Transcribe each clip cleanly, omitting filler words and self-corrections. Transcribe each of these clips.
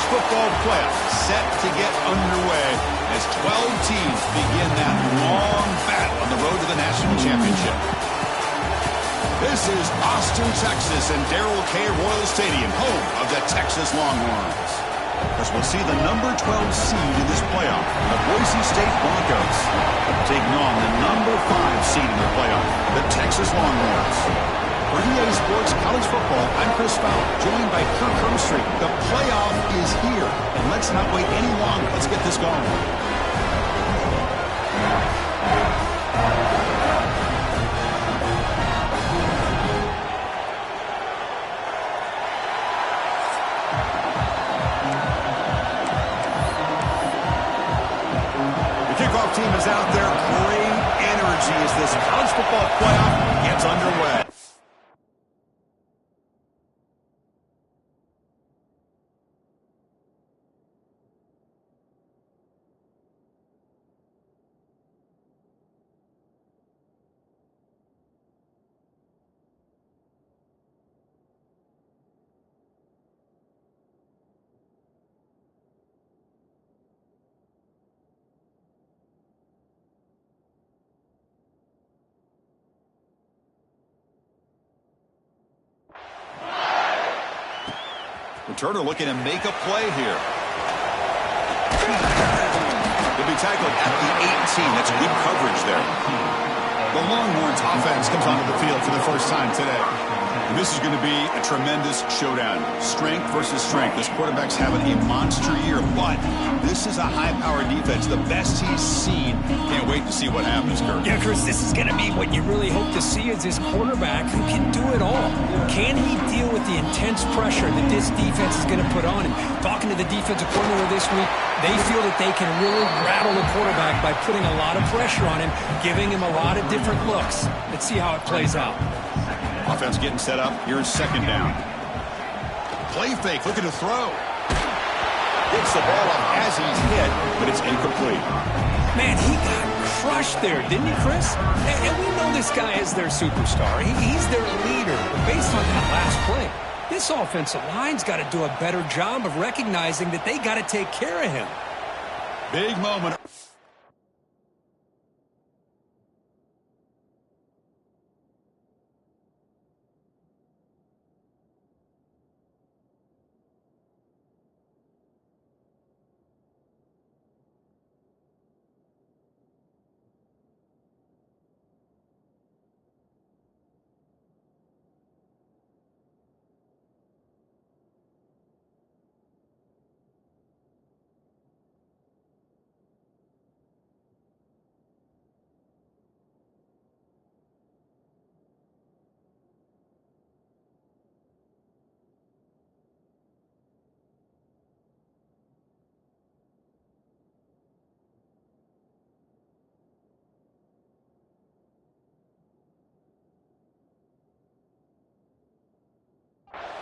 football playoff set to get underway as 12 teams begin that long battle on the road to the national championship. This is Austin, Texas, and Darrell K. Royal Stadium, home of the Texas Longhorns. As we'll see the number 12 seed in this playoff, the Boise State Broncos, taking on the number 5 seed in the playoff, the Texas Longhorns. For EA Sports College Football, I'm Chris Fowler, joined by Kirk Hermstreet. The playoff is here, and let's not wait any longer. Let's get this going. Team is out there. Great energy as this college football playoff gets underway. Turner looking to make a play here. He'll be tackled at the 18. That's good coverage there. The Longhorns offense comes onto the field for the first time today. And this is going to be a tremendous showdown. Strength versus strength. This quarterback's having a monster year, but this is a high-powered defense. The best he's seen. Can't wait to see what happens, Kirk. Yeah, Chris, this is going to be what you really hope to see is this quarterback who can do it all. Can he deal with the intense pressure that this defense is going to put on him? Talking to the defensive coordinator this week, they feel that they can really rattle the quarterback by putting a lot of pressure on him, giving him a lot of different looks. Let's see how it plays out. Offense getting set up. Here's second down. Play fake, looking to throw. Gets the ball up as he's hit, but it's incomplete. Man, he got crushed there, didn't he, Chris? And we know this guy is their superstar. He's their leader. But based on that last play, this offensive line's got to do a better job of recognizing that they got to take care of him. Big moment.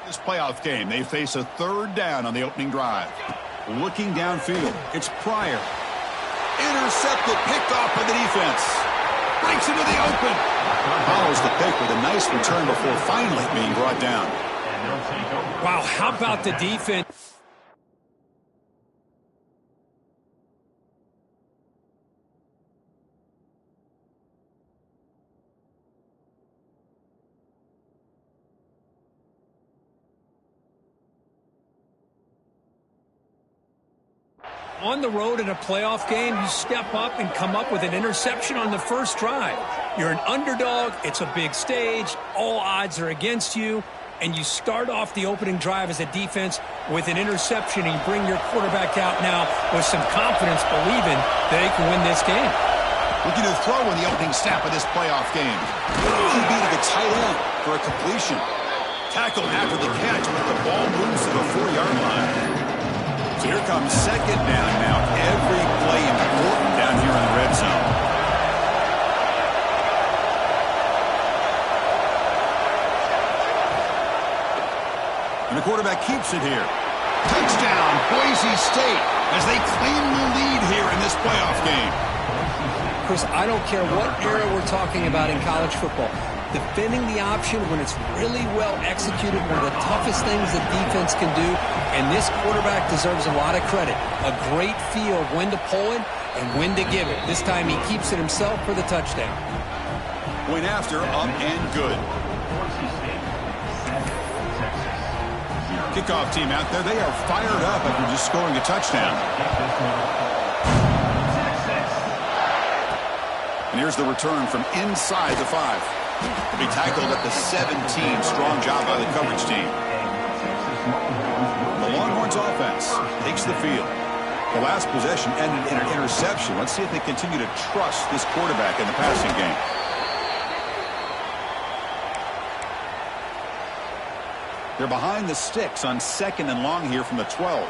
This playoff game, they face a third down on the opening drive. Looking downfield, it's Pryor. Intercepted, picked off by the defense. Breaks into the open. Follows the pick with a nice return before finally being brought down. Wow, how about the defense? On the road in a playoff game, you step up and come up with an interception on the first drive. You're an underdog. It's a big stage. All odds are against you. And you start off the opening drive as a defense with an interception, and you bring your quarterback out now with some confidence, believing they can win this game. Looking to throw in the opening snap of this playoff game. QB to the tight end for a completion. Tackled after the catch, but the ball moves to the 4-yard line. So here comes second down now. Every play important down here in the red zone. And the quarterback keeps it here. Touchdown, Boise State, as they claim the lead here in this playoff game. Chris, I don't care what era we're talking about in college football. defending the option when it's really well executed, one of the toughest things that defense can do, and this quarterback deserves a lot of credit. A great feel of when to pull it and when to give it. This time he keeps it himself for the touchdown. Point after, up and good. Kickoff team out there, they are fired up after just scoring a touchdown. And here's the return from inside the 5. To be tackled at the 17. Strong job by the coverage team. The Longhorns offense takes the field. The last possession ended in an interception. Let's see if they continue to trust this quarterback in the passing game. They're behind the sticks on 2nd and long here from the 12.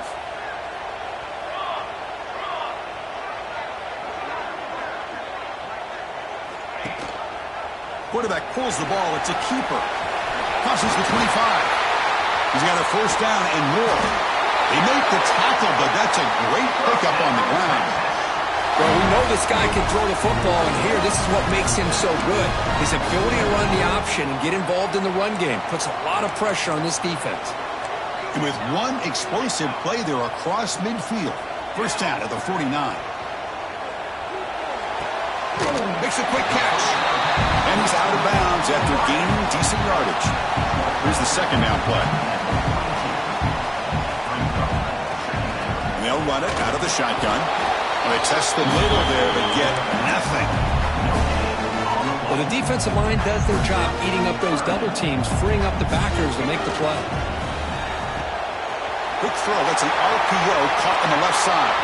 Quarterback pulls the ball. It's a keeper. Crosses the 25. He's got a first down and more. They make the tackle, but that's a great pickup on the ground. Well, we know this guy can throw the football, and here, this is what makes him so good. His ability to run the option and get involved in the run game puts a lot of pressure on this defense. And with one explosive play there across midfield. First down at the 49. Makes a quick catch. And he's out of bounds after gaining decent yardage. Here's the second down play. And they'll run it out of the shotgun. They test the middle there, but get nothing. Well, the defensive line does their job eating up those double teams, freeing up the backers to make the play. Quick throw. That's an RPO caught on the left side.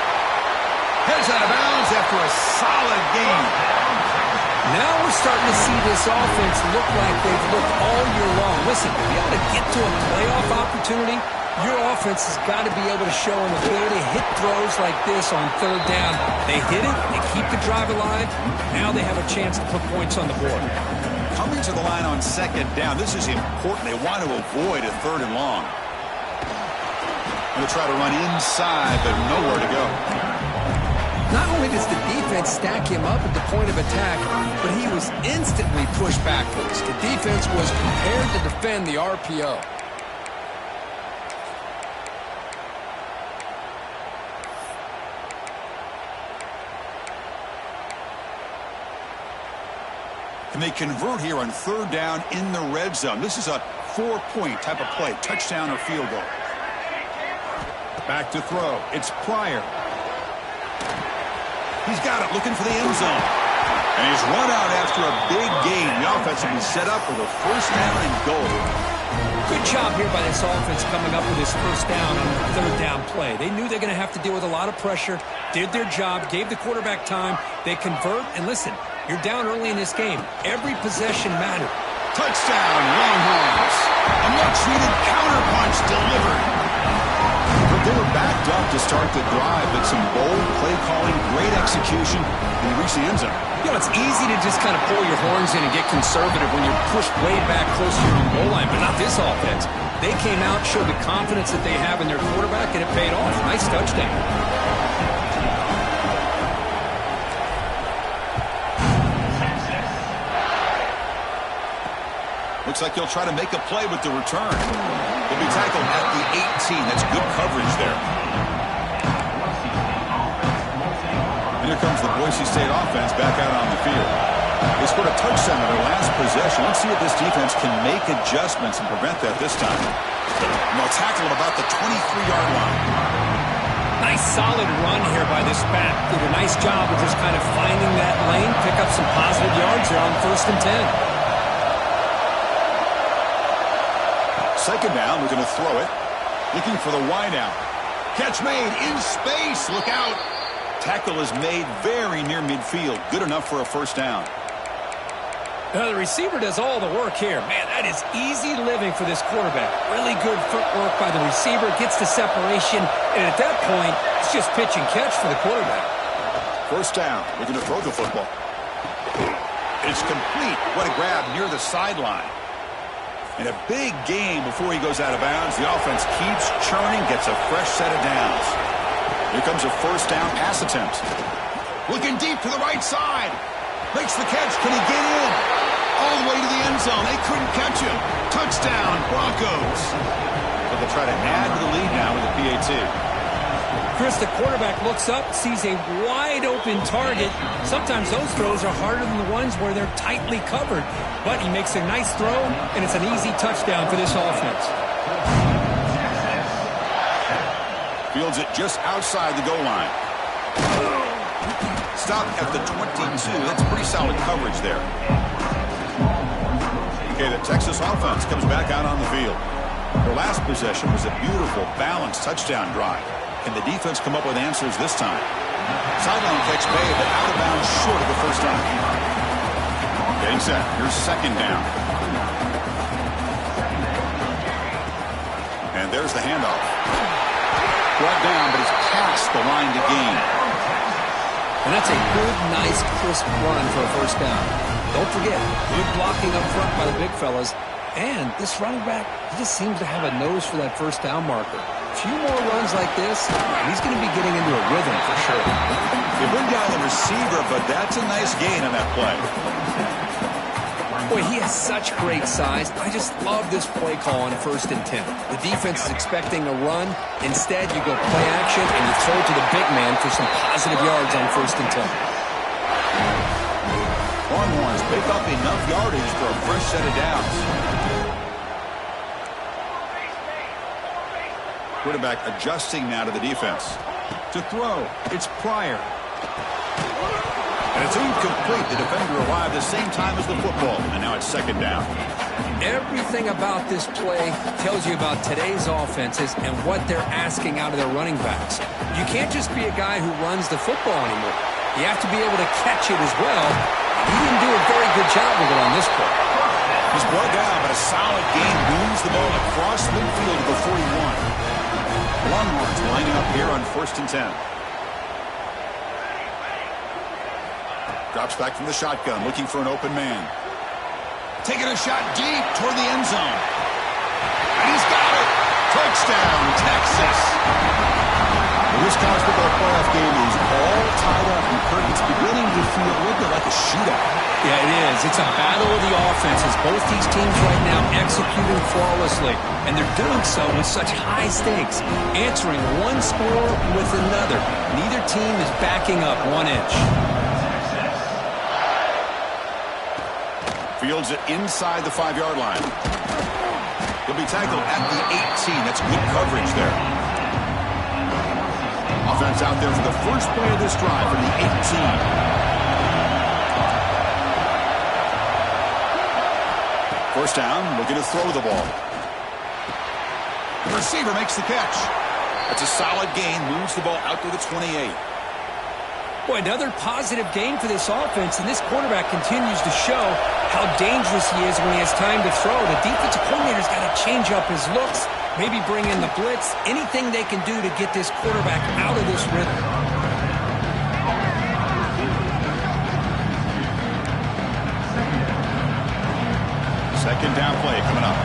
Heads out of bounds after a solid gain. Now we're starting to see this offense look like they've looked all year long. Listen, to be able to get to a playoff opportunity, your offense has got to be able to show an ability to hit throws like this on 3rd down. They hit it, they keep the drive alive. Now they have a chance to put points on the board. Coming to the line on 2nd down, this is important. They want to avoid a 3rd and long. And they try to run inside, but nowhere to go. Not only does the defense stack him up at the point of attack, but he was instantly pushed backwards. The defense was prepared to defend the RPO. And they convert here on 3rd down in the red zone. This is a 4-point type of play, touchdown or field goal. Back to throw. It's Pryor. He's got it, looking for the end zone. And he's run out after a big gain. The offense will be set up with a first down and goal. Good job here by this offense coming up with his first down on the 3rd down play. They knew they're going to have to deal with a lot of pressure, did their job, gave the quarterback time. They convert, and listen, you're down early in this game. Every possession mattered. Touchdown, Longhorns. A much-needed counterpunch delivered. But they were backed up to start the drive, but some bold play calling, great execution, and they reached the end zone. You know, it's easy to just kind of pull your horns in and get conservative when you're pushed way back close to your own goal line, but not this offense. They came out, showed the confidence that they have in their quarterback, and it paid off. Nice touchdown. Looks like he'll try to make a play with the return. He'll be tackled at the 18. That's good coverage there. And here comes the Boise State offense back out on the field. They scored a touchdown on their last possession. Let's see if this defense can make adjustments and prevent that this time. And they'll tackle at about the 23-yard line. Nice solid run here by this back. Did a nice job of just kind of finding that lane, pick up some positive yards there on 1st and 10. 2nd down, we're going to throw it. Looking for the wideout. Catch made in space. Look out. Tackle is made very near midfield. Good enough for a first down. Now the receiver does all the work here. Man, that is easy living for this quarterback. Really good footwork by the receiver. Gets the separation. And at that point, it's just pitch and catch for the quarterback. First down. We're going to throw the football. It's complete. What a grab near the sideline. And a big gain before he goes out of bounds. The offense keeps churning, gets a fresh set of downs. Here comes a first down pass attempt. Looking deep to the right side. Makes the catch. Can he get in? all the way to the end zone. They couldn't catch him. Touchdown, Broncos. But they'll try to add to the lead now with a PAT. Chris, the quarterback looks up, sees a wide-open target. Sometimes those throws are harder than the ones where they're tightly covered. But he makes a nice throw, and it's an easy touchdown for this offense. Fields it just outside the goal line. Stop at the 22. That's pretty solid coverage there. Okay, the Texas offense comes back out on the field. Their last possession was a beautiful, balanced touchdown drive. Can the defense come up with answers this time? Sideline catch made, but out of bounds short of the first time. Getting set. Here's second down. And there's the handoff. Brought down, but it's past the line to gain. And that's a good, nice, crisp run for a first down. Don't forget, good blocking up front by the big fellas. And this running back, he just seems to have a nose for that first down marker. A few more runs like this, and he's going to be getting into a rhythm for sure. They bring down the receiver, but that's a nice gain on that play. Boy, he has such great size. I just love this play call on 1st and 10. The defense is expecting a run. Instead, you go play action, and you throw to the big man for some positive yards on 1st and 10. Longhorns pick up enough yardage for a fresh set of downs. Quarterback adjusting now to the defense. To throw, it's Pryor. And it's incomplete. The defender arrived the same time as the football, and now it's second down. Everything about this play tells you about today's offenses and what they're asking out of their running backs. You can't just be a guy who runs the football anymore. You have to be able to catch it as well. He didn't do a very good job with it on this play. He's brought down, but a solid gain moves the ball across midfield to the 41. Longhorns lining up here on 1st and 10. Drops back from the shotgun, looking for an open man. Taking a shot deep toward the end zone. And he's got it. Touchdown, Texas. Well, this college football playoff game is all tied up, and it's beginning to feel a little bit like a shootout. Yeah, it is. It's a battle of the offenses. Both these teams right now executing flawlessly, and they're doing so with such high stakes, answering one score with another. Neither team is backing up 1 inch. Fields it inside the 5-yard line. He'll be tackled at the 18. That's good coverage there. Offense out there for the first play of this drive from the 18. First down, looking to throw the ball. The receiver makes the catch. That's a solid gain, moves the ball out to the 28. Boy, another positive game for this offense, and this quarterback continues to show how dangerous he is when he has time to throw. The defensive coordinator's got to change up his looks, maybe bring in the blitz, anything they can do to get this quarterback out of this rhythm. Second down play coming up.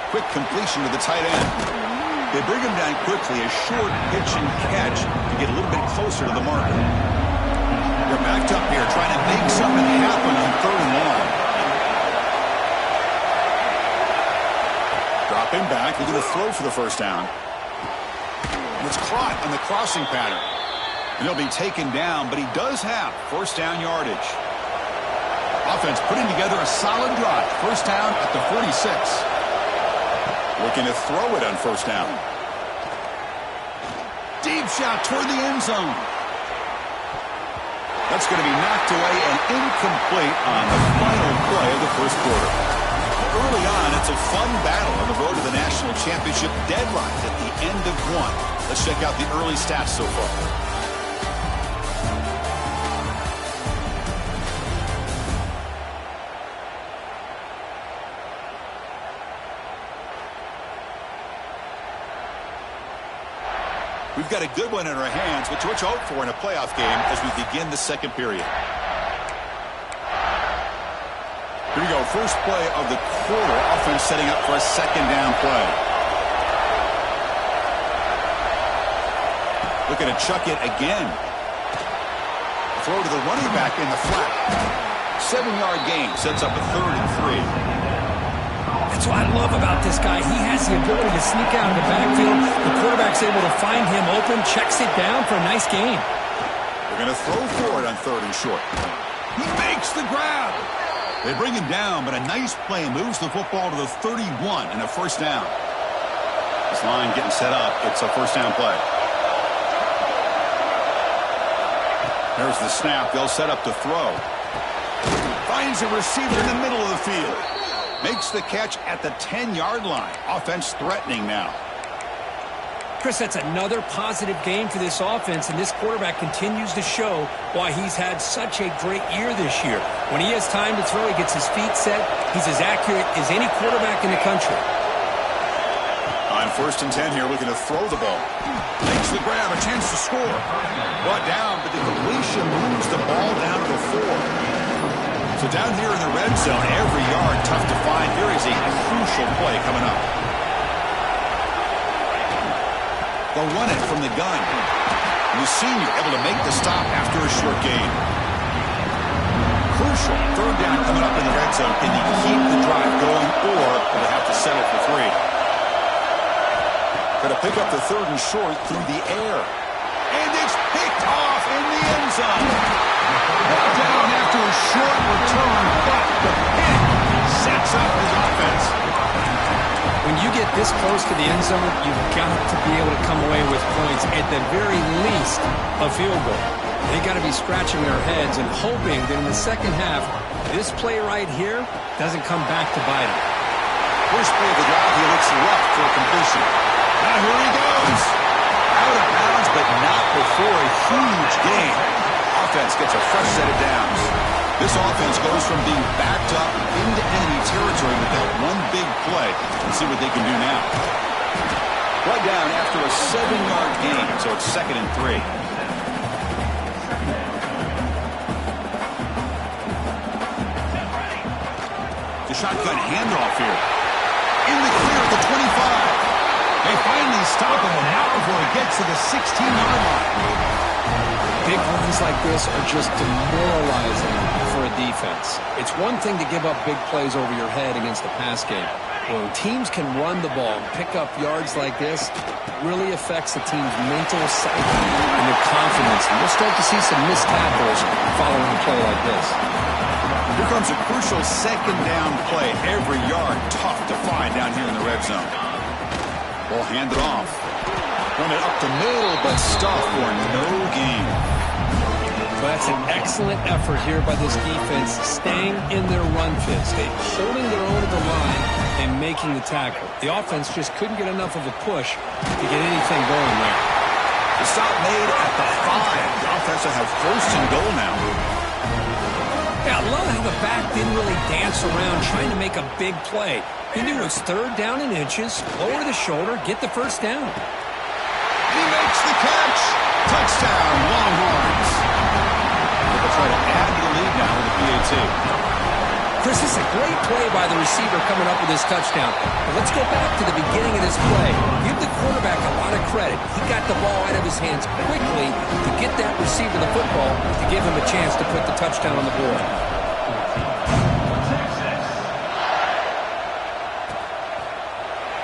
Quick completion to the tight end. They bring him down quickly, a short pitch and catch to get a little bit closer to the marker. They're backed up here trying to make something happen on 3rd and long. Drop him back, looking to throw for the first down. And it's caught on the crossing pattern. And he'll be taken down, but he does have first down yardage. Offense putting together a solid drive. First down at the 46. Looking to throw it on first down. Deep shot toward the end zone. That's going to be knocked away and incomplete on the final play of the first quarter. Early on, it's a fun battle on the road to the national championship. Deadlines at the end of one. Let's check out the early stats so far. We've got a good one in our hands, but what you hope for in a playoff game as we begin the second period. Here we go. First play of the quarter. Offense setting up for a second down play. Looking to chuck it again. Throw to the running back in the flat. 7-yard gain sets up a 3rd and 3. That's what I love about this guy. He has the ability to sneak out of the backfield. The quarterback's able to find him open, checks it down for a nice gain. They're going to throw for it on 3rd and short. He makes the grab. They bring him down, but a nice play moves the football to the 31 and a 1st down. This line getting set up. It's a 1st down play. There's the snap. They'll set up to throw. Finds a receiver in the middle of the field. Makes the catch at the 10-yard line. Offense threatening now. Chris, that's another positive game for this offense, and this quarterback continues to show why he's had such a great year this year. When he has time to throw, he gets his feet set. He's as accurate as any quarterback in the country. On 1st and 10 here, looking to throw the ball. Makes the grab, a chance to score. Brought down, but the completion moves the ball down to the 4. So down here in the red zone, every yard tough to find. Here is a crucial play coming up. They'll run it from the gun. And the senior able to make the stop after a short gain. Crucial 3rd down coming up in the red zone. Can he keep the drive going, or will they have to settle for 3? Going to pick up the 3rd and short through the air. And it's picked off in the end zone. Brought down after a short return, but the pick sets up his offense. When you get this close to the end zone, you've got to be able to come away with points, at the very least a field goal. They got to be scratching their heads and hoping that in the second half, this play right here doesn't come back to bite them. First play of the drive, he looks left for a completion. Now here he goes. Out of bounds, but not before a huge gain. Offense gets a fresh set of downs. This offense goes from being backed up into enemy territory with that one big play. Let's see what they can do now. Brought down after a 7-yard gain, so it's 2nd and 3. The shotgun handoff here. In the clear at the 25. They finally stop him, and not before he gets to the 16-yard line. Big runs like this are just demoralizing for a defense. It's one thing to give up big plays over your head against the pass game. When teams can run the ball and pick up yards like this, it really affects the team's mental psyche and their confidence. And we'll start to see some missed tackles following a play like this. Here comes a crucial 2nd down play. Every yard tough to find down here in the red zone. Ball handed off. Run it up the middle, but stuffed for no gain. So that's an excellent effort here by this defense, staying in their run fit, holding their own at the line and making the tackle. The offense just couldn't get enough of a push to get anything going there. The stop made at the 5. The offense will have 1st and goal now. Yeah, I love how the back didn't really dance around trying to make a big play. He knew it was 3rd down and inches, lower the shoulder, get the 1st down. He makes the catch. Touchdown, Longhorns. They'll try to add to the lead now with the PAT. Chris, this is a great play by the receiver coming up with this touchdown. But let's go back to the beginning of this play. Give the quarterback a lot of credit. He got the ball out of his hands quickly to get that receiver the football to give him a chance to put the touchdown on the board.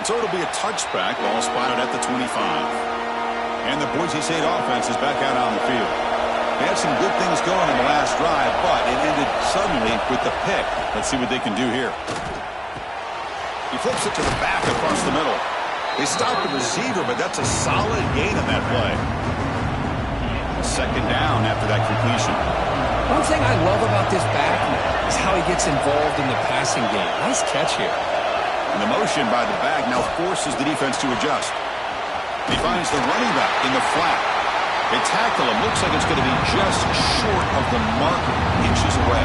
So it'll be a touchback, ball spotted at the 25. And the Boise State offense is back out on the field. They had some good things going in the last drive, but it ended suddenly with the pick. Let's see what they can do here. He flips it to the back across the middle. They stopped the receiver, but that's a solid gain on that play. 2nd down after that completion. One thing I love about this back is how he gets involved in the passing game. Nice catch here. And the motion by the back now forces the defense to adjust. He finds the running back in the flat. They tackle him. Looks like it's going to be just short of the marker, inches away.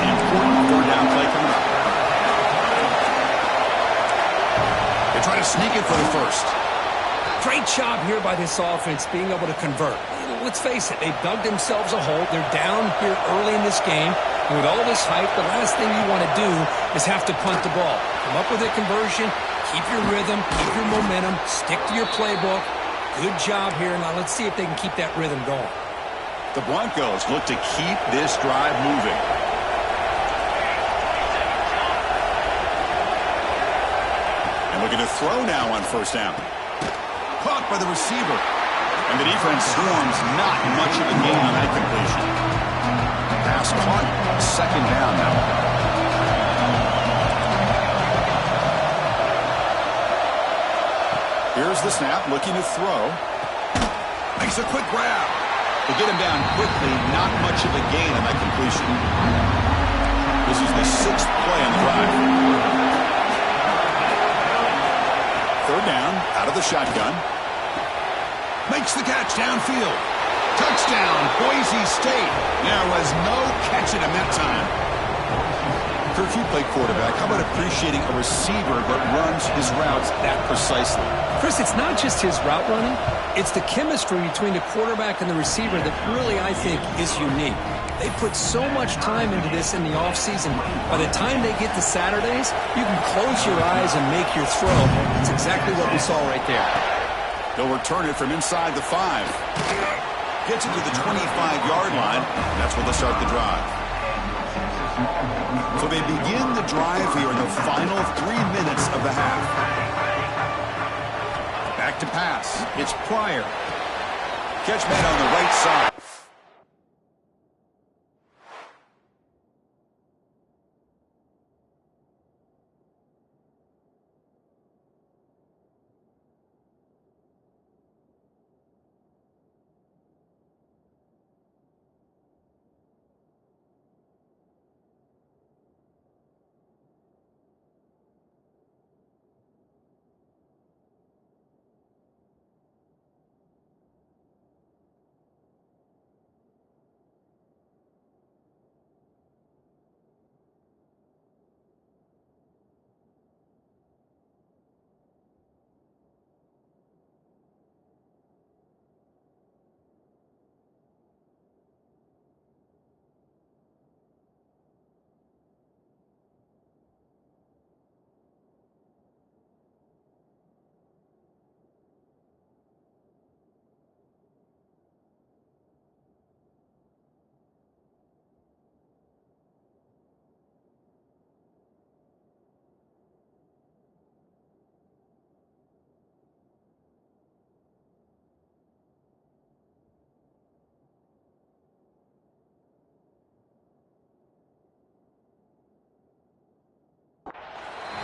An important 3rd down play coming up. They try to sneak it for the 1st. Great job here by this offense being able to convert. Let's face it, they've dug themselves a hole. They're down here early in this game. And with all this hype, the last thing you want to do is have to punt the ball. Come up with a conversion, keep your rhythm, keep your momentum, stick to your playbook, Good job here. Now let's see if they can keep that rhythm going. The Broncos look to keep this drive moving. And looking to throw now on first down. Caught by the receiver. And the defense swarms, not much of a gain on that completion. Pass caught, second down now. Here's the snap, looking to throw. Makes a quick grab. They get him down quickly, not much of a gain on that completion. This is the 6th play on the drive. Third down, out of the shotgun. Makes the catch downfield. Touchdown, Boise State. There was no catching him that time. Kirk, you play quarterback. How about appreciating a receiver that runs his routes that precisely? Chris, it's not just his route running. It's the chemistry between the quarterback and the receiver that really, I think, is unique. They put so much time into this in the offseason. By the time they get to Saturdays, you can close your eyes and make your throw. It's exactly what we saw right there. They'll return it from inside the 5. Gets it to the 25-yard line, and that's where they'll start the drive. So they begin the drive here in the final 3 minutes of the half. Back to pass. It's Pryor. Catch made on the right side.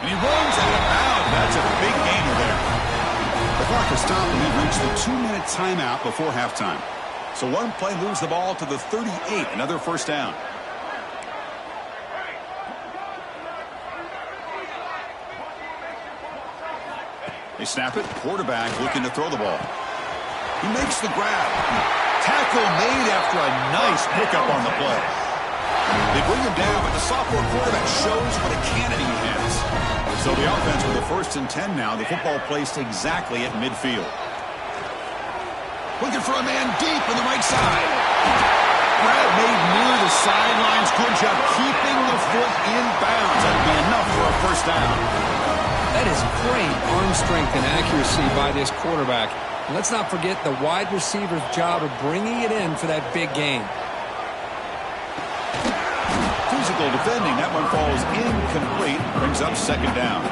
And he runs out of bounds. That's a big gainer there. The clock has stopped and we've reached the 2-minute timeout before halftime. So one play moves the ball to the 38, another first down. They snap it. Quarterback looking to throw the ball. He makes the grab. Tackle made after a nice pickup on the play. They bring him down, but the sophomore quarterback shows what a cannon he has. So the offense with a 1st and 10 now. The football placed exactly at midfield. Looking for a man deep on the right side. Grab made near the sidelines. Good job keeping the foot in bounds. That'll be enough for a first down. That is great arm strength and accuracy by this quarterback. And let's not forget the wide receiver's job of bringing it in for that big gain. Physical defending. That one falls incomplete. Brings up second down.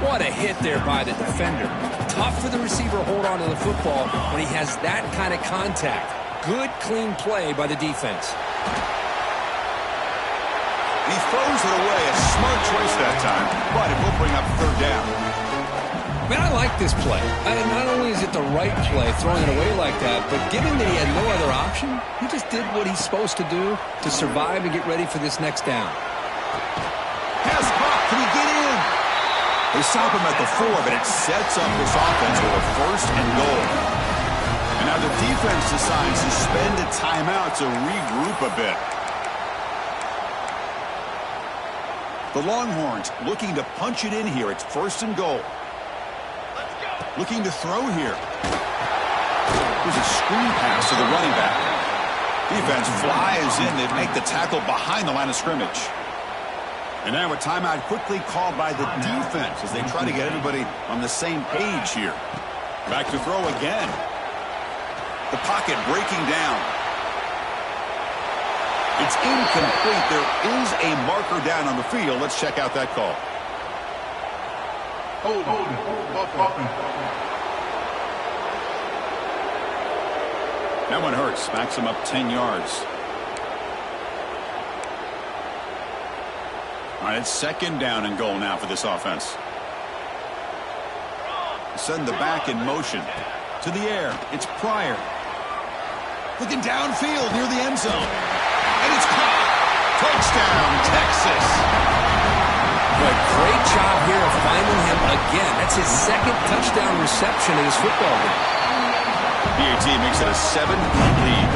What a hit there by the defender. Tough for the receiver to hold on to the football when he has that kind of contact. Good, clean play by the defense. He throws it away. A smart choice that time, but it will bring up third down. Man, I like this play. Not only is it the right play, throwing it away like that, but given that he had no other option, he just did what he's supposed to do to survive and get ready for this next down. Pass caught. Can he get in? They stop him at the 4, but it sets up this offense with a 1st and goal. And now the defense decides to spend a timeout to regroup a bit. The Longhorns looking to punch it in here. It's 1st and goal. Looking to throw here. There's a screen pass to the running back. Defense flies in. They make the tackle behind the line of scrimmage. And now a timeout quickly called by the defense as they try to get everybody on the same page here. Back to throw again. The pocket breaking down. It's incomplete. There is a marker down on the field. Let's check out that call. That one hurts. Backs him up 10 yards. All right, it's second down and goal now for this offense. Send the back in motion. To the air. It's Pryor. Looking downfield near the end zone. And it's caught. Touchdown, Texas. But great job here of finding him again. That's his second touchdown reception in this football game. PAT makes it a 7-point lead.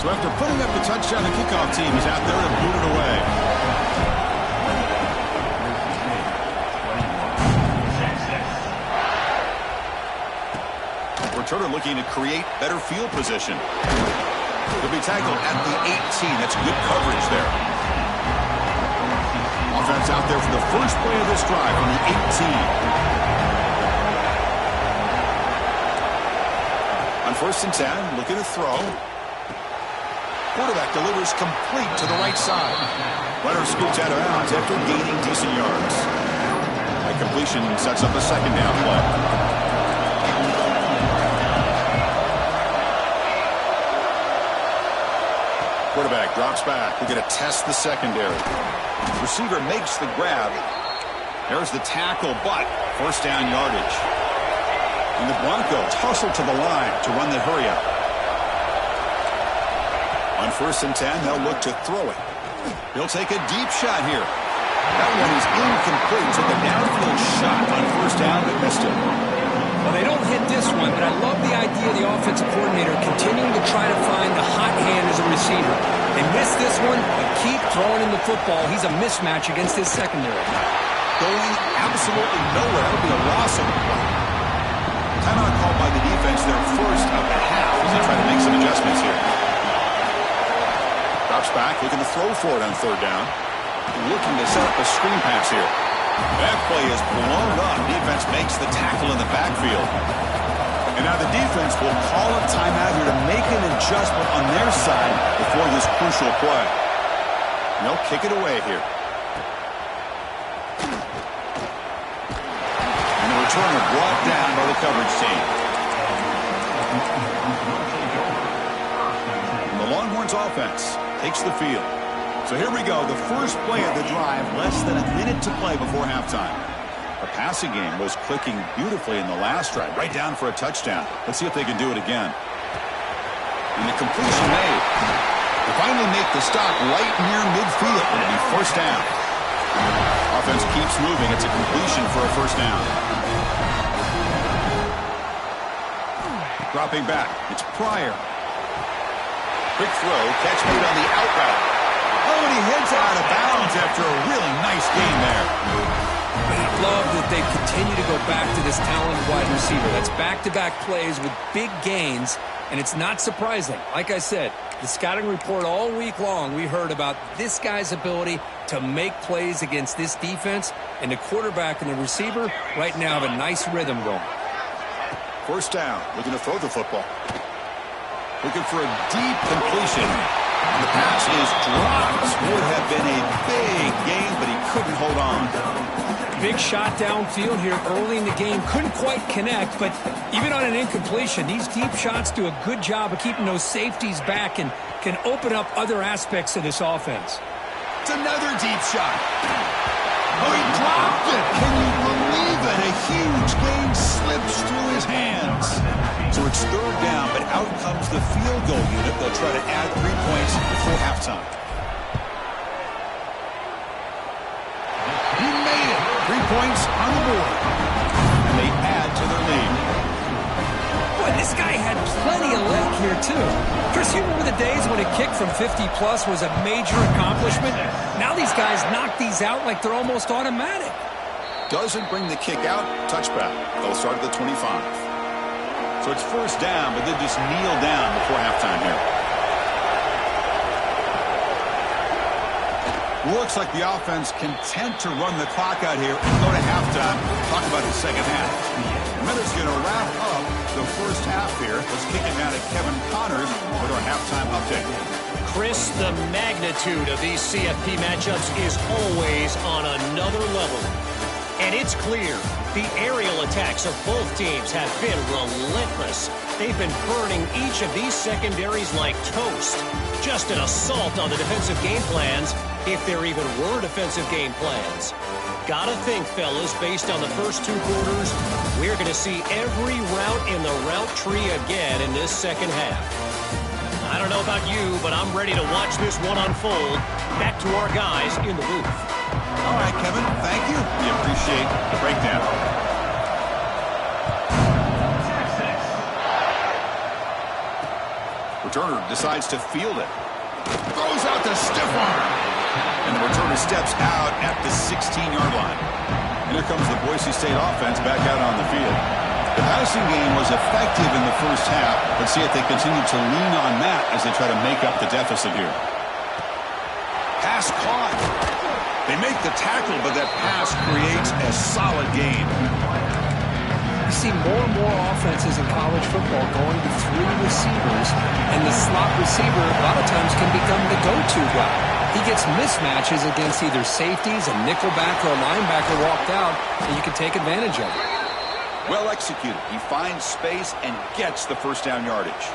So after putting up the touchdown, the kickoff team is out there and boot it away. Returner looking to create better field position. He'll be tackled at the 18. That's good coverage there. Offense out there for the first play of this drive on the 18. On 1st and 10, looking to throw. Quarterback delivers complete to the right side. Runner scoots out of bounds after gaining decent yards. That completion sets up a second down play. Quarterback drops back. We're going to test the secondary. Receiver makes the grab. There's the tackle, but first down yardage. And the Broncos hustle to the line to run the hurry up. On 1st and 10, they'll look to throw it. He'll take a deep shot here. That one is incomplete. Took a downfield shot on 1st down, but missed it. Well, they don't hit this one, but I love the idea of the offensive coordinator continuing to try to find the hot hand as a receiver. They missed this one, but keep throwing him the football. He's a mismatch against his secondary. Going absolutely nowhere. That'll be a loss of a play. Timeout called by the defense, their first of the half, as they try to make some adjustments here. Drops back, looking to throw for it on 3rd down. Looking to set up a screen pass here. That play is blown up. Defense makes the tackle in the backfield. And now the defense will call a timeout here to make an adjustment on their side before this crucial play. And they'll kick it away here. And the returner brought down by the coverage team. And the Longhorns offense takes the field. So here we go, the first play of the drive, less than a minute to play before halftime. The passing game was clicking beautifully in the last drive, right down for a touchdown. Let's see if they can do it again. And the completion made. They finally make the stop right near midfield. It'll be 1st down. Offense keeps moving. It's a completion for a 1st down. Dropping back. It's Pryor. Quick throw. Catch made on the out route. Oh, and he heads out of bounds after a really nice game there. I love that they continue to go back to this talented wide receiver. That's back-to-back plays with big gains, and it's not surprising. Like I said, the scouting report all week long, we heard about this guy's ability to make plays against this defense, and the quarterback and the receiver right now have a nice rhythm going. 1st down, looking to throw the football. Looking for a deep completion. And the pass is dropped. Would have been a big game, but he couldn't hold on. Big shot downfield here early in the game. Couldn't quite connect, but even on an incompletion, these deep shots do a good job of keeping those safeties back and can open up other aspects of this offense. It's another deep shot. Oh, he dropped it. Can you believe it? A huge game slips through his hands. So it's 3rd down, but out comes the field goal unit. They'll try to add 3 points before halftime. He made it. 3 points on the board. And they add to their lead. Boy, this guy had plenty of leg here, too. Chris, you remember the days when a kick from 50-plus was a major accomplishment? Now these guys knock these out like they're almost automatic. Doesn't bring the kick out. Touchback. They'll start at the 25. So it's 1st down, but they just kneel down before halftime here. Looks like the offense content to run the clock out here and go to halftime. Talk about the second half. The minute's going to wrap up the first half here. Let's kick it now to Kevin Connors with our halftime update. Chris, the magnitude of these CFP matchups is always on another level. And it's clear the aerial attacks of both teams have been relentless. They've been burning each of these secondaries like toast. Just an assault on the defensive game plans, if there even were defensive game plans. Gotta think, fellas, based on the first two quarters, we're going to see every route in the route tree again in this second half. I don't know about you, but I'm ready to watch this one unfold. Back to our guys in the booth. All right, Kevin, thank you. We appreciate the breakdown. Returner decides to field it. Throws out the stiff arm. And the returner steps out at the 16-yard line. And here comes the Boise State offense back out on the field. The passing game was effective in the first half. Let's see if they continue to lean on that as they try to make up the deficit here. Pass caught. They make the tackle, but that pass creates a solid gain. You see more and more offenses in college football going to three receivers, and the slot receiver a lot of times can become the go-to guy. He gets mismatches against either safeties, a nickelback, or a linebacker walked out, and you can take advantage of it. Well executed. He finds space and gets the first down yardage.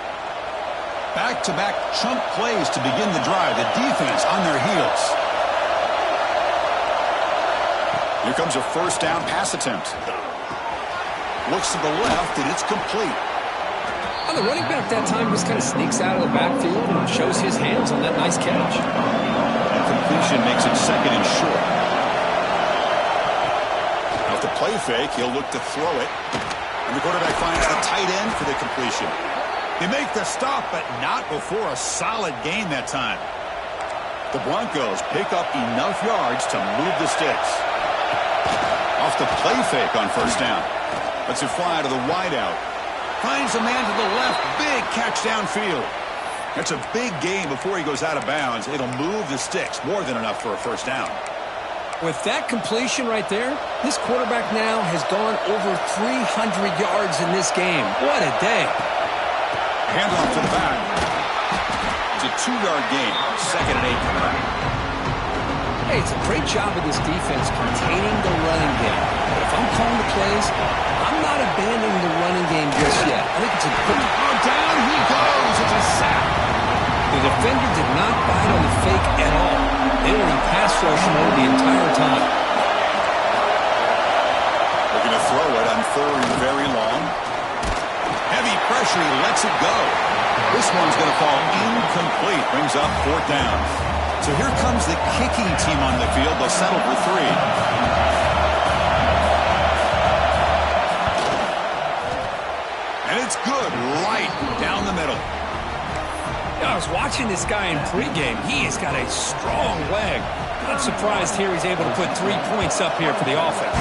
Back-to-back chunk plays to begin the drive. The defense on their heels. Here comes a first down pass attempt. Looks to the left, and it's complete. Well, the running back that time just kind of sneaks out of the backfield and shows his hands on that nice catch. And completion makes it second and short. Now with the play fake, he'll look to throw it. And the quarterback finds the tight end for the completion. They make the stop, but not before a solid gain that time. The Broncos pick up enough yards to move the sticks. Off the play fake on first down. Lets it fly to the wideout. Finds a man to the left. Big catch downfield. That's a big gain before he goes out of bounds. It'll move the sticks. More than enough for a first down. With that completion right there, this quarterback now has gone over 300 yards in this game. What a day. Handoff to the back. It's a 2-yard gain. Second and 8 coming up. Hey, it's a great job of this defense containing the running game. But if I'm calling the plays, I'm not abandoning the running game just yet. I think it's a good... Oh, down he goes. It's a sack. The defender did not bite on the fake at all. They were in pass rush mode the entire time. Looking to throw it on third and very long. Heavy pressure. He lets it go. This one's going to fall incomplete. Brings up fourth down. So here comes the kicking team on the field. They'll settle for 3. And it's good right down the middle. I was watching this guy in pregame. He has got a strong leg. Not surprised here he's able to put 3 points up here for the offense.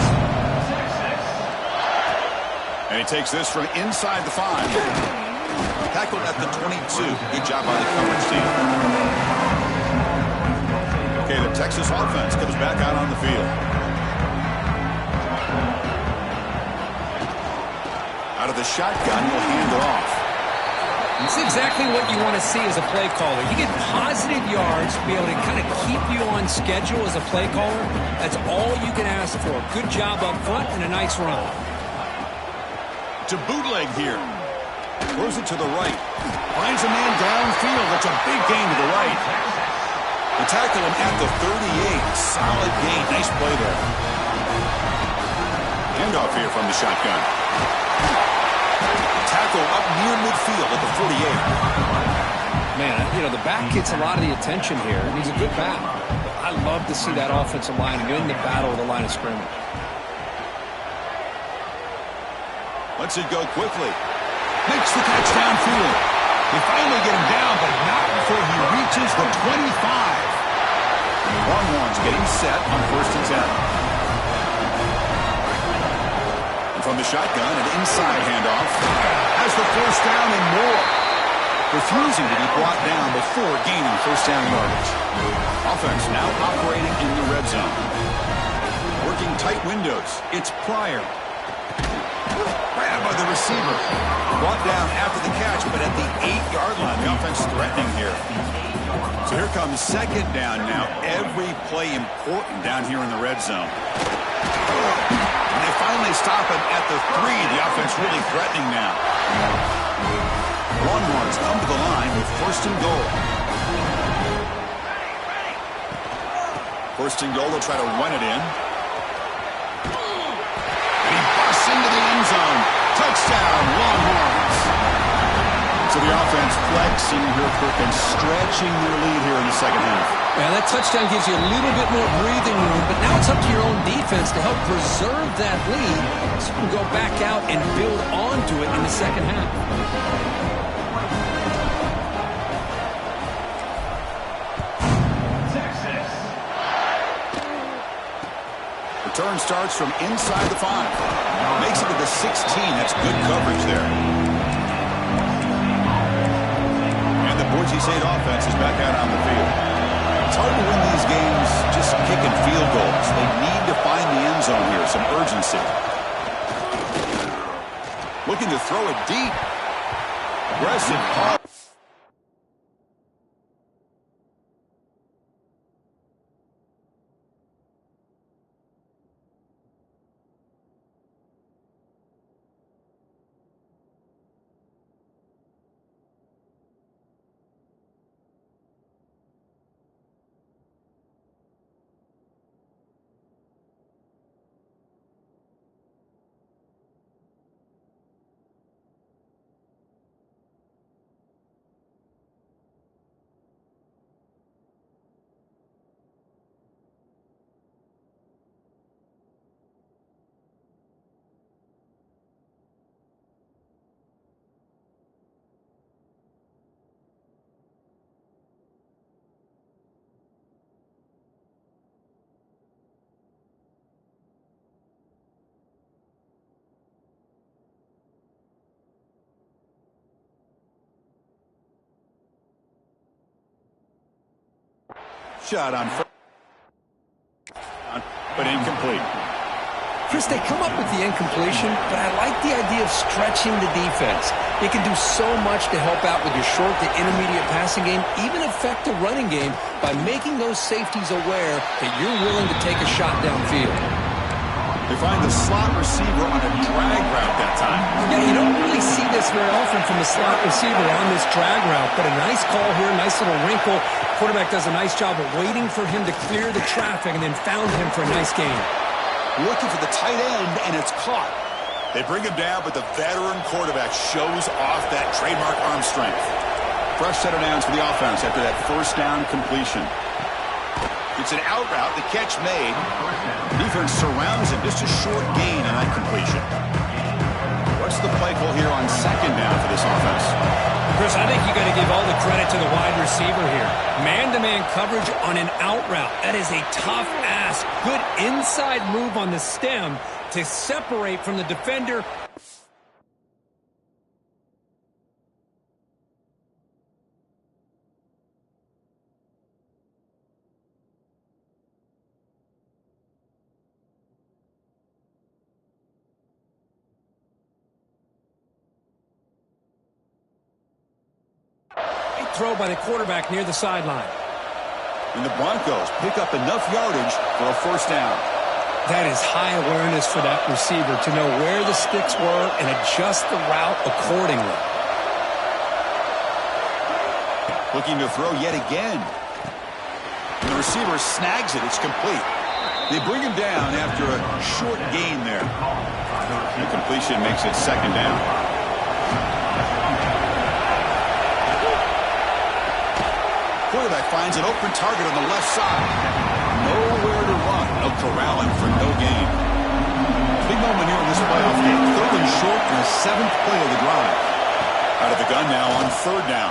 And he takes this from inside the 5. Tackled at the 22. Good job by the coverage team. Okay, the Texas offense comes back out on the field. Out of the shotgun, he'll hand it off. It's exactly what you want to see as a play caller. You get positive yards, be able to kind of keep you on schedule as a play caller. That's all you can ask for. Good job up front and a nice run. To bootleg here. Throws it to the right. Finds a man downfield. That's a big gain to the right. They tackle him at the 38. Solid gain. Nice play there. Handoff here from the shotgun. Tackle up near midfield at the 48. Man, you know, the back gets a lot of the attention here. He's a good back. I love to see that offensive line win the battle of the line of scrimmage. Lets it go quickly. Makes the catch downfield. They finally get him down, but not before he reaches the 25. And the Longhorns getting set on first and 10. And from the shotgun, an inside handoff. Has the first down and more. refusing to be brought down before gaining first down yardage. Offense now operating in the red zone. Working tight windows. It's Pryor. Grabbed by the receiver. Brought down after the catch, but at the 8-yard line. The offense threatening here. So here comes second down now. Every play important down here in the red zone. And they finally stop him at the 3. The offense really threatening now. Longhorns come to the line with first and goal. First and goal, they'll try to run it in. And he busts into the end zone. Touchdown, Longhorns. So the offense flexing here, and stretching their lead here in the second half. Yeah, that touchdown gives you a little bit more breathing room, but now it's up to your own defense to help preserve that lead so you can go back out and build onto it in the second half. Return starts from inside the 5. Makes it to the 16. That's good coverage there. And the Boise State offense is back out on the field. It's hard to win these games just kicking field goals. They need to find the end zone here, some urgency. Looking to throw it deep. Aggressive pop. Shot on first, but incomplete. Chris, they come up with the incompletion, but I like the idea of stretching the defense. It can do so much to help out with your short to intermediate passing game, even affect the running game by making those safeties aware that you're willing to take a shot downfield. They find the slot receiver on a drag route that time. Yeah, you don't really see this very often from the slot receiver on this drag route, but a nice call here, nice little wrinkle. Quarterback does a nice job of waiting for him to clear the traffic and then found him for a nice gain. Looking for the tight end, and it's caught. They bring him down, but the veteran quarterback shows off that trademark arm strength. Fresh set of downs for the offense after that first down completion. It's an out route, the catch made. Defense surrounds him, just a short gain on that completion. What's the play call here on second down for this offense? Chris, I think you got to give all the credit to the wide receiver here. Man-to-man coverage on an out route. That is a tough ask. Good inside move on the stem to separate from the defender. Throw by the quarterback near the sideline. And the Broncos pick up enough yardage for a first down. That is high awareness for that receiver to know where the sticks were and adjust the route accordingly. Looking to throw yet again. And the receiver snags it. It's complete. They bring him down after a short gain there. The completion makes it second down. Quarterback finds an open target on the left side. Nowhere to run. No corralling for no gain. Big moment here in this playoff game. Third and short in the 7th play of the drive. Out of the gun now on third down.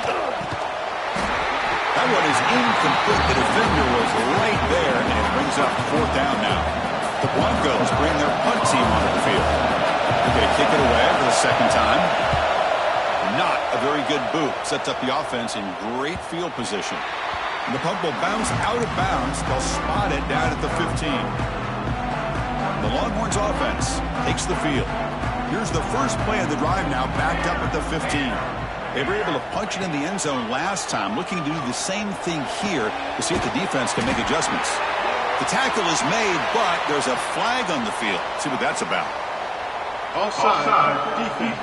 That one is incomplete. The defender was right there, and it brings up fourth down now. The Broncos bring their punt team onto the field. They're going to kick it away for the second time. Not a A very good boot. Sets up the offense in great field position. And the punt will bounce out of bounds. They'll spot it down at the 15. The Longhorns offense takes the field. Here's the first play of the drive now, backed up at the 15. They were able to punch it in the end zone last time, looking to do the same thing here to see if the defense can make adjustments. The tackle is made, but there's a flag on the field. Let's see what that's about. Offside. Defense.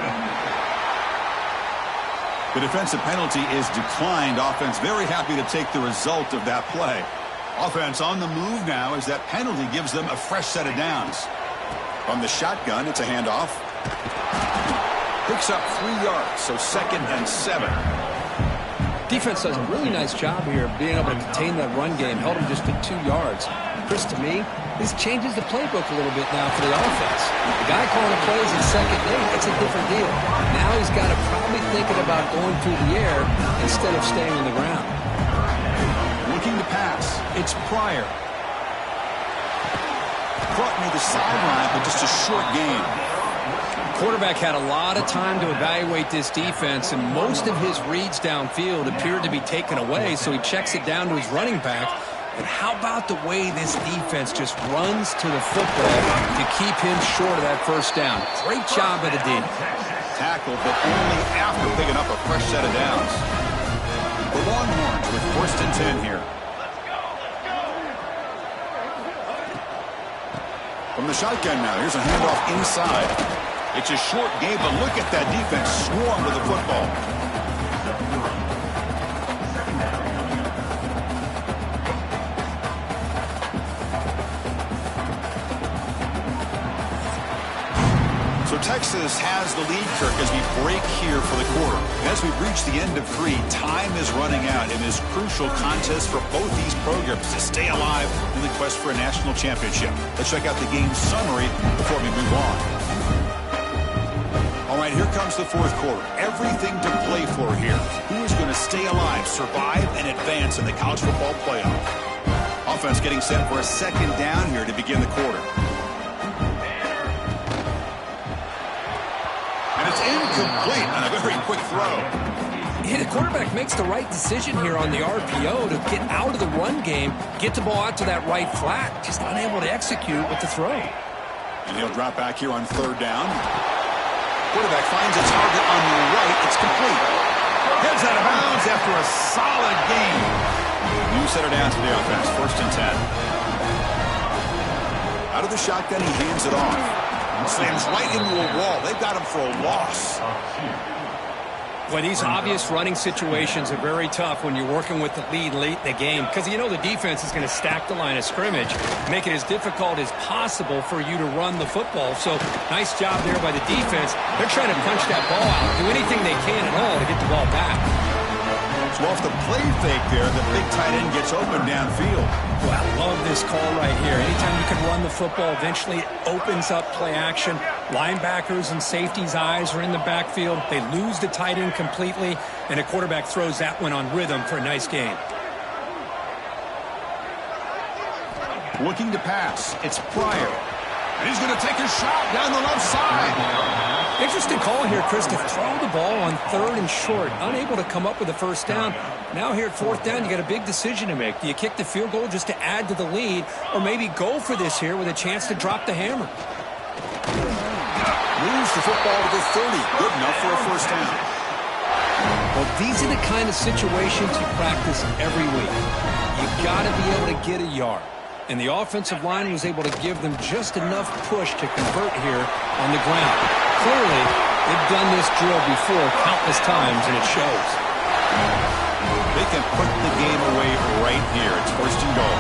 The defensive penalty is declined. Offense very happy to take the result of that play. Offense on the move now as that penalty gives them a fresh set of downs. From the shotgun, it's a handoff. Picks up 3 yards, so 2nd and 7. Defense does a really nice job here of being able to contain that run game. Held him just at 2 yards. Chris, to me, this changes the playbook a little bit now for the offense. The guy calling the plays in 2nd and 8, it's a different deal. Now he's got to probably thinking about going through the air instead of staying on the ground. Looking to pass. It's Pryor. Caught near the sideline, but just a short game. Quarterback had a lot of time to evaluate this defense, and most of his reads downfield appeared to be taken away, so he checks it down to his running back. And how about the way this defense just runs to the football to keep him short of that first down? Great job by the D. Tackle, but only after picking up a fresh set of downs. The Longhorns with 1st and 10 here. From the shotgun now, here's a handoff inside. It's a short game, but look at that defense swarm to the football. So Texas has the lead, Kirk, as we break here for the quarter. As we reach the end of 3, time is running out in this crucial contest for both these programs to stay alive in the quest for a national championship. Let's check out the game summary before we move on. All right, here comes the 4th quarter. Everything to play for here. Who is going to stay alive, survive, and advance in the college football playoff? Offense getting set for a 2nd down here to begin the quarter. Incomplete on a very quick throw. Yeah, the quarterback makes the right decision here on the RPO to get out of the run game, get the ball out to that right flat, just unable to execute with the throw. And he'll drop back here on 3rd down. Quarterback finds a target on the right. It's complete. Heads out of bounds after a solid game. New set of downs for the offense. 1st and 10. Out of the shotgun, he hands it off. Slams right into a wall. They've got him for a loss. Well, these obvious running situations are very tough when you're working with the lead late in the game, because you know the defense is going to stack the line of scrimmage, make it as difficult as possible for you to run the football. So nice job there by the defense. They're trying to punch that ball out, do anything they can at all to get the ball back. So off the play fake there, the big tight end gets open downfield. Well, I love this call right here. Anytime you can run the football, eventually it opens up play action. Linebackers and safeties' eyes are in the backfield. They lose the tight end completely, and a quarterback throws that one on rhythm for a nice gain. Looking to pass. It's Pryor. And he's going to take a shot down the left side. Interesting call here, Chris, to throw the ball on 3rd and short. Unable to come up with a first down. Now here at 4th down, you got a big decision to make. Do you kick the field goal just to add to the lead, or maybe go for this here with a chance to drop the hammer? Moves the football to the 30. Good enough for a first down. Well, these are the kind of situations you practice every week. You got to be able to get a yard. And the offensive line was able to give them just enough push to convert here on the ground. Clearly, they've done this drill before countless times, and it shows. They can put the game away right here. It's 1st and goal.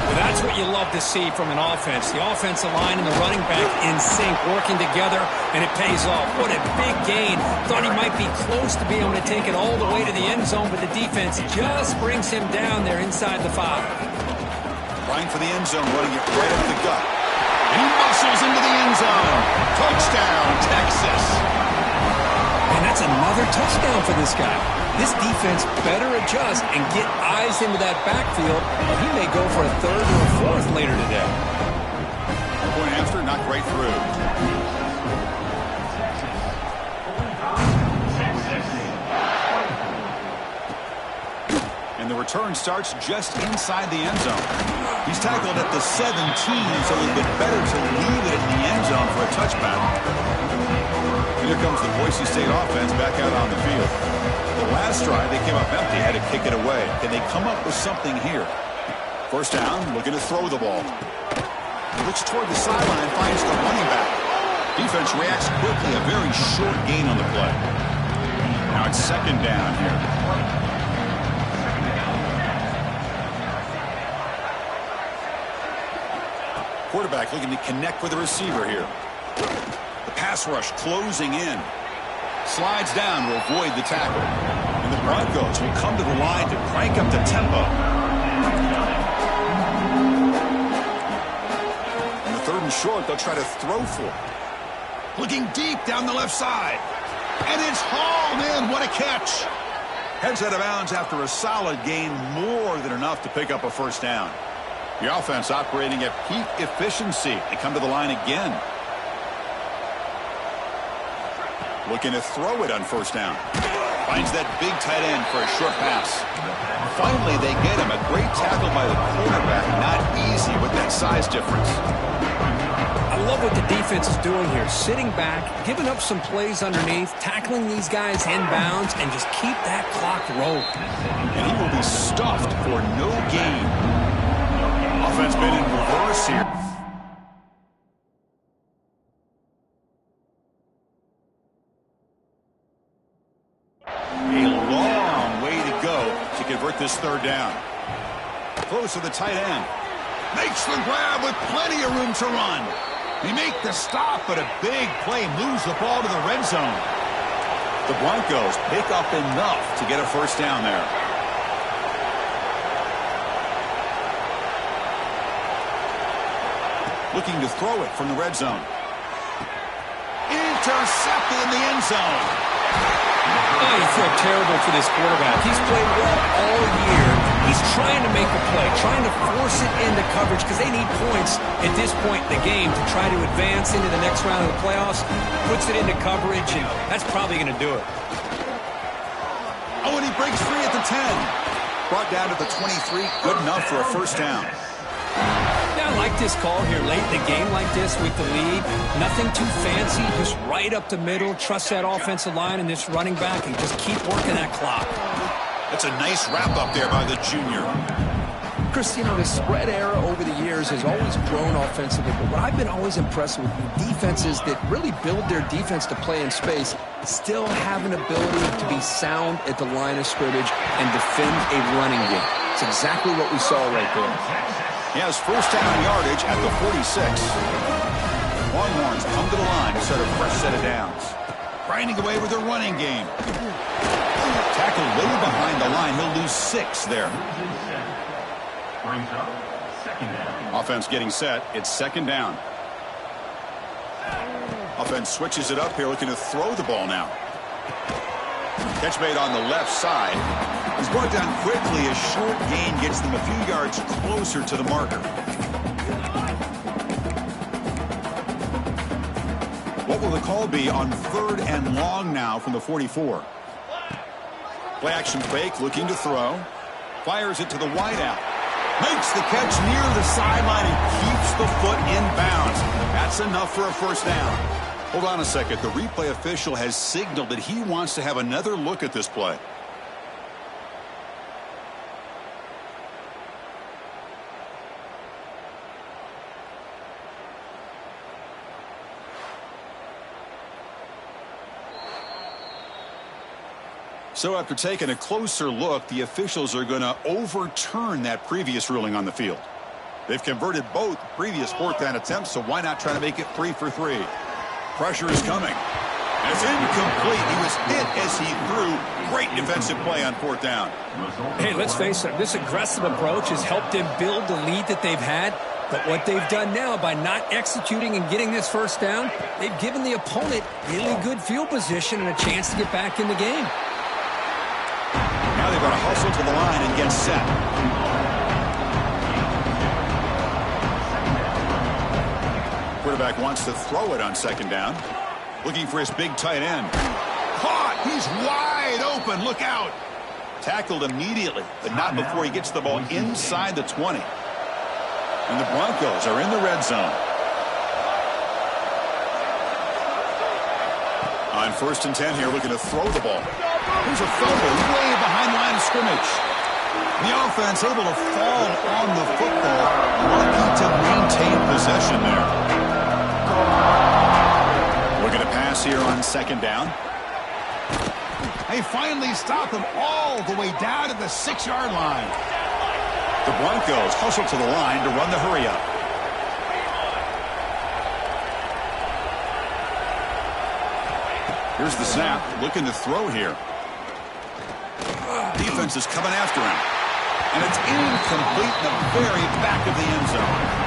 Well, that's what you love to see from an offense. The offensive line and the running back in sync, working together, and it pays off. What a big gain. Thought he might be close to being able to take it all the way to the end zone, but the defense just brings him down there inside the 5. Trying for the end zone, running it right up the gut. And he muscles into the end zone. Touchdown, Texas. And that's another touchdown for this guy. This defense better adjust and get eyes into that backfield, or he may go for a 3rd or a 4th later today. Point after, knocked right through. the return starts just inside the end zone. He's tackled at the 17, so a little bit better to leave it in the end zone for a touchback. And here comes the Boise State offense back out on the field. The last drive, they came up empty, had to kick it away. Can they come up with something here? First down, looking to throw the ball. Looks toward the sideline, finds the running back. Defense reacts quickly, a very short gain on the play. Now it's second down here. Quarterback looking to connect with the receiver here. The pass rush closing in. Slides down to avoid the tackle. And the Broncos will come to the line to crank up the tempo. On the third and short, they'll try to throw for it. Looking deep down the left side. And it's hauled in. What a catch. Heads out of bounds after a solid gain, more than enough to pick up a first down. The offense operating at peak efficiency. They come to the line again. Looking to throw it on first down. Finds that big tight end for a short pass. Finally, they get him. A great tackle by the quarterback. Not easy with that size difference. I love what the defense is doing here. Sitting back, giving up some plays underneath, tackling these guys inbounds, and just keep that clock rolling. And he will be stuffed for no gain. Offense been in reverse here. A long way to go to convert this third down. Throws to the tight end. Makes the grab with plenty of room to run. They make the stop, but a big play moves the ball to the red zone. The Broncos pick up enough to get a first down there. Looking to throw it from the red zone. Intercepted in the end zone. Oh, you feel terrible for this quarterback. He's played well all year. He's trying to make a play, trying to force it into coverage because they need points at this point in the game to try to advance into the next round of the playoffs. Puts it into coverage, and that's probably going to do it. Oh, and he breaks free at the 10. Brought down to the 23. Good enough for a first down. Yeah, I like this call here late in the game like this with the lead. Nothing too fancy, just right up the middle. Trust that offensive line and this running back and just keep working that clock. That's a nice wrap-up there by the junior. Chris, you know, the spread era over the years has always grown offensively, but what I've been always impressed with defenses that really build their defense to play in space still have an ability to be sound at the line of scrimmage and defend a running game. It's exactly what we saw right there. He has first down yardage at the 46. Longhorns come to the line to start a fresh set of downs. Grinding away with their running game. Tackled way behind the line. He'll lose 6 there. Offense getting set. It's second down. Offense switches it up here, looking to throw the ball now. Catch made on the left side. He's brought down quickly. A short gain gets them a few yards closer to the marker. What will the call be on third and long now from the 44? Play action fake, looking to throw. Fires it to the wideout. Makes the catch near the sideline and keeps the foot in bounds. That's enough for a first down. Hold on a second. The replay official has signaled that he wants to have another look at this play. So after taking a closer look, the officials are going to overturn that previous ruling on the field. They've converted both previous fourth down attempts, so why not try to make it 3 for 3? Pressure is coming. And it's incomplete. He was hit as he threw. Great defensive play on fourth down. Hey, let's face it, this aggressive approach has helped them build the lead that they've had. But what they've done now by not executing and getting this first down, they've given the opponent really good field position and a chance to get back in the game. Now they've got to hustle to the line and get set. Quarterback wants to throw it on second down. Looking for his big tight end. Caught! He's wide open. Look out. tackled immediately, but not before he gets the ball inside the 20. And the Broncos are in the red zone. On 1st and 10 here, looking to throw the ball. Here's a fumble way behind the line of scrimmage. The offense able to fall on the football, lucky to maintain possession there. Looking to pass here on 2nd down. They finally stop him all the way down to the 6-yard line. The Broncos hustle to the line to run the hurry up. Here's the snap, looking to throw here. Defense is coming after him. And it's incomplete in the very back of the end zone.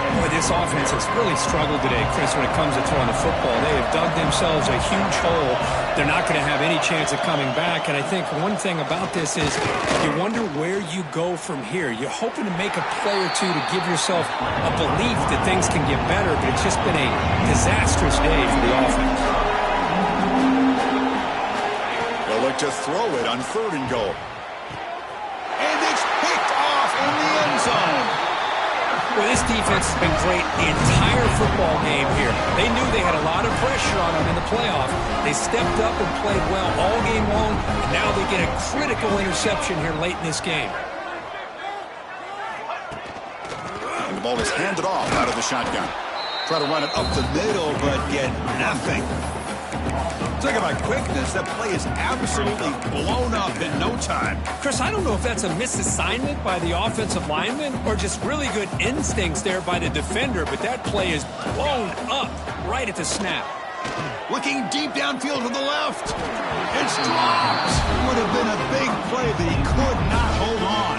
Boy, this offense has really struggled today, Chris, when it comes to throwing the football. They have dug themselves a huge hole. They're not going to have any chance of coming back. And I think one thing about this is you wonder where you go from here. You're hoping to make a play or two to give yourself a belief that things can get better, but it's just been a disastrous day for the offense. They'll look to throw it on 3rd and goal. And it's picked off in the end zone. Well, this defense has been great the entire football game here. They knew they had a lot of pressure on them in the playoff. They stepped up and played well all game long, and now they get a critical interception here late in this game. And the ball is handed off out of the shotgun. Try to run it up the middle, but get nothing. Talk about quickness. That play is absolutely blown up in no time. Chris, I don't know if that's a misassignment by the offensive lineman or just really good instincts there by the defender, but that play is blown up right at the snap. Looking deep downfield to the left. It's dropped. Would have been a big play, but he could not hold on.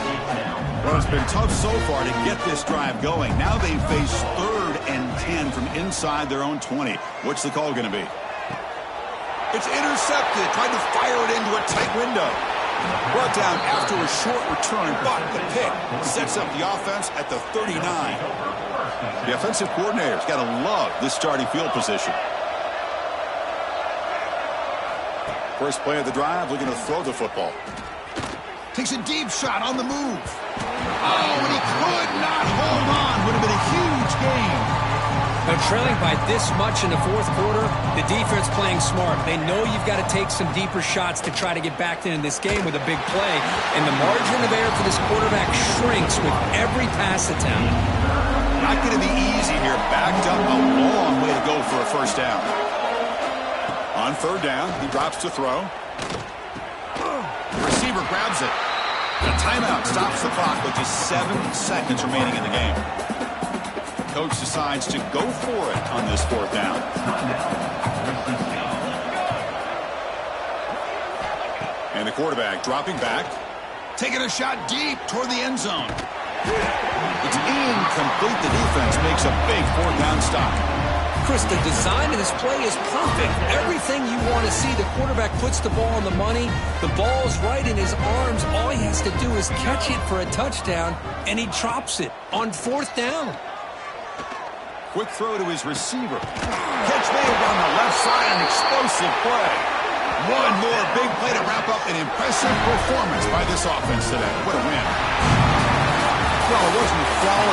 Well, it's been tough so far to get this drive going. Now they face 3rd and 10 from inside their own 20. What's the call going to be? It's intercepted, trying to fire it into a tight window. Brought down after a short return, but the pick sets up the offense at the 39. The offensive coordinator's got to love this starting field position. First play of the drive, looking to throw the football. Takes a deep shot on the move. Oh, and he could not hold on. Would have been a huge game. They're trailing by this much in the 4th quarter. The defense playing smart. They know you've got to take some deeper shots to try to get back into this game with a big play. And the margin of error for this quarterback shrinks with every pass attempt. Not going to be easy here. Backed up a long way to go for a 1st down. On 3rd down, he drops to throw. The receiver grabs it. The timeout stops the clock with just 7 seconds remaining in the game. Coach decides to go for it on this 4th down. And the quarterback dropping back. Taking a shot deep toward the end zone. It's incomplete. The defense makes a big 4th down stop. Chris, the design of this play is perfect. Everything you want to see. The quarterback puts the ball on the money. The ball's right in his arms. All he has to do is catch it for a touchdown, and he drops it on 4th down. Quick throw to his receiver. Catch made on the left side, an explosive play. One more big play to wrap up an impressive performance by this offense today. What a win. Well, it wasn't flawless.